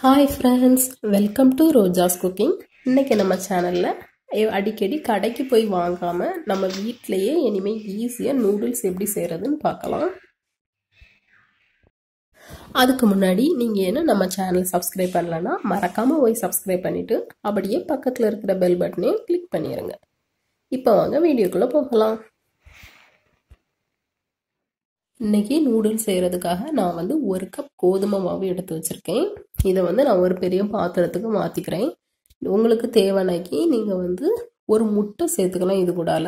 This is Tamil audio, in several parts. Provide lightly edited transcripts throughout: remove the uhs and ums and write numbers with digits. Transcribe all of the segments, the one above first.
Hi friends, welcome to ROJAS COOKIng. இன்னைக்கு நம்ம சேனல்ல அடிக்கடி கடைக்கு போய் வாங்காம நம்ம வீட்லயே இனிமே ஈஸியா நூடுல்ஸ் எப்படி செய்யறதுன்னு பார்க்கலாம். அதுக்கு முன்னாடி நீங்க என்ன நம்ம சேனல் சப்ஸ்கிரைப் பண்ணலனா மறக்காம போய் சப்ஸ்கிரைப் பண்ணிட்டு அப்படியே பக்கத்துல இருக்கிற பெல் பட்டனை கிளிக் பண்ணிருங்க. இப்போ வாங்க வீடியோக்குள்ள போகலாம். இன்னைக்கு நூடுல்ஸ் செய்யறதுக்காக நான் வந்து 1 கப் கோதுமை மாவு எடுத்து வச்சிருக்கேன். இதை வந்து நான் ஒரு பெரிய பாத்திரத்துக்கு மாத்திக்கிறேன். உங்களுக்கு தேவையானக்கு நீங்க வந்து ஒரு முட்டை சேர்த்துக்கலாம் இது கூடால.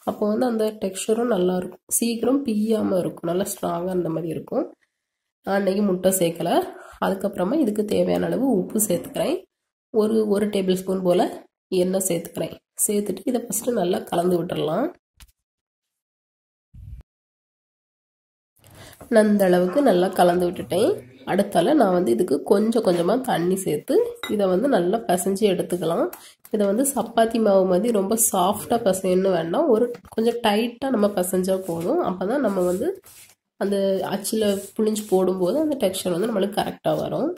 அப்போ வந்து அந்த டெக்ஸ்சரும் நல்லா இருக்கும், சீக்கிரம் பிய்யாம இருக்கும், நல்லா ஸ்ட்ராங்கா அந்த மாதிரி இருக்கும். நான் இன்னைக்கு முட்டை சேர்க்கல. அதுக்கப்புறமா இதுக்கு தேவையான அளவு உப்பு சேர்த்துக்கிறேன். ஒரு டேபிள் ஸ்பூன் போல எண்ணெய் சேர்த்துக்கிறேன். சேர்த்துட்டு இதை ஃபர்ஸ்ட் நல்லா கலந்து விட்டுடலாம். நான் இந்த அளவுக்கு நல்லா கலந்து விட்டுட்டேன். அடுத்தால நான் வந்து இதுக்கு கொஞ்சம் கொஞ்சமாக தண்ணி சேர்த்து இதை வந்து நல்லா பிசைஞ்சு எடுத்துக்கலாம். இதை வந்து சப்பாத்தி மாவு மாதிரி ரொம்ப சாஃப்டாக பிசையன்னு வேண்டாம், கொஞ்சம் டைட்டாக நம்ம பிசைஞ்சா போதும். அப்போ தான் நம்ம வந்து அந்த அச்சில் புழிஞ்சு போடும்போது அந்த டெக்ஸ்சர் வந்து நம்மளுக்கு கரெக்டாக வரும்.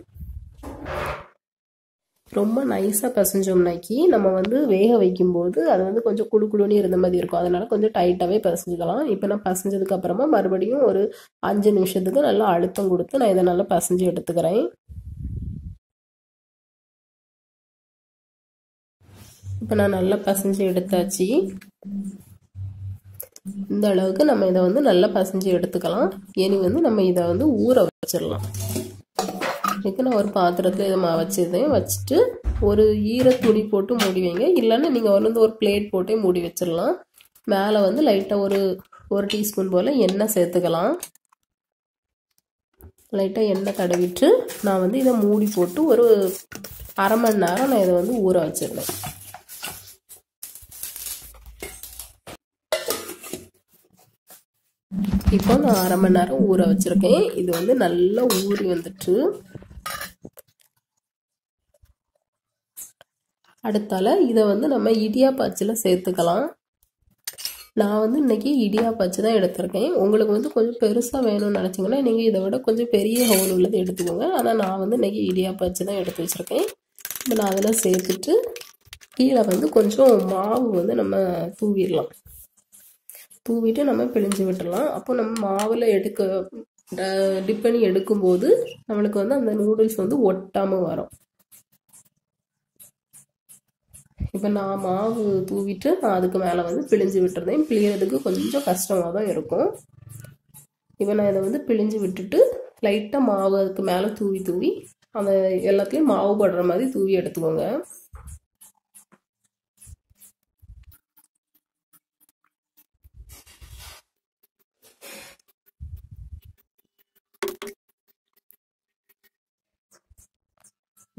ரொம்ப நைஸாக பிசைஞ்சோம்னாக்கி நம்ம வந்து வேக வைக்கும்போது அது வந்து கொஞ்சம் குடுக்குடுன்னு இருந்த மாதிரி இருக்கும். அதனால கொஞ்சம் டைட்டாகவே பிசைஞ்சுக்கலாம். இப்போ நான் பிசைஞ்சதுக்கு அப்புறமா மறுபடியும் ஒரு 5 நிமிஷத்துக்கு நல்லா அழுத்தம் கொடுத்து நான் இதை நல்லா பிசைஞ்சு எடுத்துக்கிறேன். இப்போ நான் நல்லா பிசைஞ்சு எடுத்தாச்சு. இந்த அளவுக்கு நம்ம இதை வந்து நல்லா பிசைஞ்சு எடுத்துக்கலாம். இனி வந்து நம்ம இதை வந்து ஊற வச்சிடலாம். இதுக்கு நான் ஒரு பாத்திரத்தில் இதை வச்சிருந்தேன். வச்சுட்டு ஒரு ஈர துணி போட்டு மூடி வைங்க. இல்லைன்னா நீங்கள் வந்து ஒரு பிளேட் போட்டே மூடி வச்சிடலாம். மேலே வந்து லைட்டாக ஒரு டீஸ்பூன் போல் எண்ணெய் சேர்த்துக்கலாம். லைட்டாக எண்ணெய் தடவிட்டு நான் வந்து இதை மூடி போட்டு ஒரு அரை மணி நேரம் நான் இதை வந்து ஊற வச்சிருந்தேன். இப்போ நான் அரை மணி நேரம் ஊற வச்சிருக்கேன். இது வந்து நல்லா ஊறி வந்துட்டு அடுத்தால இதை வந்து நம்ம இடியாப்ப அச்சில் சேர்த்துக்கலாம். நான் வந்து இன்னைக்கு இடியாப்ப அச்சு தான் எடுத்திருக்கேன். உங்களுக்கு வந்து கொஞ்சம் பெருசாக வேணும்னு நினச்சிங்கன்னா நீங்கள் இதை விட கொஞ்சம் பெரிய ஹோல் உள்ளது எடுத்துக்கோங்க. ஆனால் நான் வந்து இன்னைக்கு இடியாப்ப அச்சு தான் எடுத்து வச்சுருக்கேன். இப்போ நான் அதில் சேர்த்துட்டு கீழே வந்து கொஞ்சம் மாவு வந்து நம்ம தூவிடலாம். தூவிட்டு நம்ம பிழிஞ்சு விட்டுடலாம். அப்போ நம்ம மாவில் டிப் பண்ணி எடுக்கும்போது நம்மளுக்கு வந்து அந்த நூடுல்ஸ் வந்து ஒட்டாமல் வரும். இப்போ நான் மாவு தூவிட்டு நான் அதுக்கு மேலே வந்து பிழிஞ்சு விட்டுறேன். பிழியறதுக்கு கொஞ்சம் கஷ்டமாக தான் இருக்கும். இப்போ நான் இதை வந்து பிழிஞ்சு விட்டுட்டு லைட்டாக மாவு அதுக்கு மேலே தூவி அந்த எல்லாத்துலேயும் மாவு படுற மாதிரி தூவி எடுத்துக்கோங்க.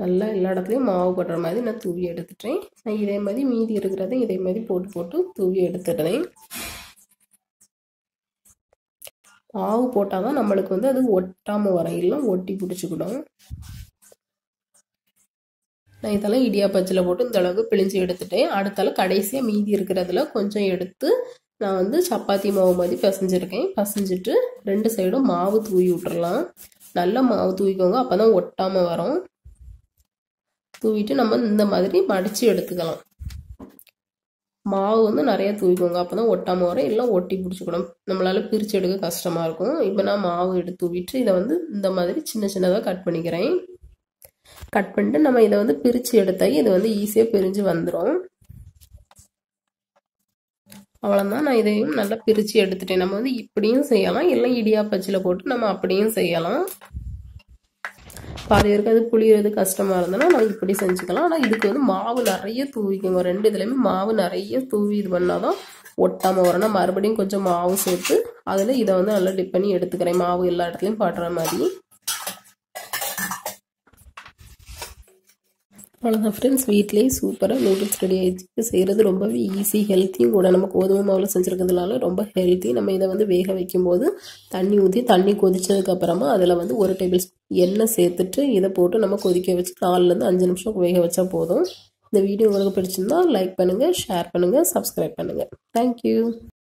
நல்லா எல்லா இடத்துலையும் மாவு போடுற மாதிரி நான் தூவி எடுத்துட்டேன். நான் இதே மாதிரி மீதி இருக்கிறத இதே மாதிரி போட்டு தூவி எடுத்துடுறேன். மாவு போட்டால் தான் நம்மளுக்கு வந்து அது ஒட்டாமல் வர, இல்லை ஒட்டி பிடிச்சிக்கிடும். நான் இதெல்லாம் இடியாப்பச்சில் போட்டு இந்த அளவுக்கு பிழிஞ்சு எடுத்துட்டேன். அடுத்தால கடைசியாக மீதி இருக்கிறதுல கொஞ்சம் எடுத்து நான் வந்து சப்பாத்தி மாவு மாதிரி பிசைஞ்சிருக்கேன். பிசைஞ்சிட்டு 2 சைடும் மாவு தூவி விட்டுறலாம். நல்லா மாவு தூவிக்கோங்க, அப்போ தான் ஒட்டாமல் வரும். தூவிட்டு நம்ம இந்த மாதிரி மடித்து எடுத்துக்கலாம். மாவு வந்து நிறைய தூவிக்கோங்க, அப்போ தான் ஒட்டாமல் வரும், இல்லை ஒட்டி பிடிச்சிக்கணும், நம்மளால பிரித்து எடுக்க கஷ்டமாக இருக்கும். இப்போ நான் மாவு எடுத்து தூவிட்டு இதை வந்து இந்த மாதிரி சின்னதாக கட் பண்ணிக்கிறேன். கட் பண்ணிட்டு நம்ம இதை வந்து பிரித்து எடுத்தால் இது வந்து ஈஸியாக பிரிஞ்சு வந்துடும். அவ்வளோதான். நான் இதையும் நல்லா பிரித்து எடுத்துட்டேன். நம்ம வந்து இப்படியும் செய்யலாம், இல்லை இடியாப்பச்சில் போட்டு நம்ம அப்படியும் செய்யலாம். பாதி பேருக்கு அது புளியறது கஷ்டமா இருந்ததுன்னா நான் இப்படி செஞ்சுக்கலாம். ஆனால் இதுக்கு வந்து மாவு நிறைய தூவிக்கோங்க. 2 இதுலையுமே மாவு நிறைய தூவி இது பண்ணாதான் ஒட்டாமல் வரணும். மறுபடியும் கொஞ்சம் மாவு சேர்த்து அதில் இதை வந்து நல்லா டிப் பண்ணி எடுத்துக்கிறேன், மாவு எல்லா இடத்துலையும் படுற மாதிரி. அவ்வளோதான் ஃப்ரெண்ட்ஸ், வீட்லேயே சூப்பராக நூடுல்ஸ் ரெடி ஆகிடுச்சு. செய்கிறது ரொம்பவே ஈஸி, ஹெல்த்தியும் கூட. நம்ம கோதுமை மாவில் செஞ்சுருக்கிறதுனால ரொம்ப ஹெல்த்தி. நம்ம இதை வந்து வேக வைக்கும்போது தண்ணி ஊற்றி தண்ணி கொதிச்சதுக்கப்புறமா அதில் வந்து 1 டேபிள் ஸ்பூன் எண்ணெய் சேர்த்துட்டு இதை போட்டு நம்ம கொதிக்க வச்சு 4லேருந்து 5 நிமிஷம் வேக வச்சா போதும். இந்த வீடியோ உங்களுக்கு பிடிச்சிருந்தா லைக் பண்ணுங்கள், ஷேர் பண்ணுங்கள், சப்ஸ்கிரைப் பண்ணுங்கள். தேங்க்யூ.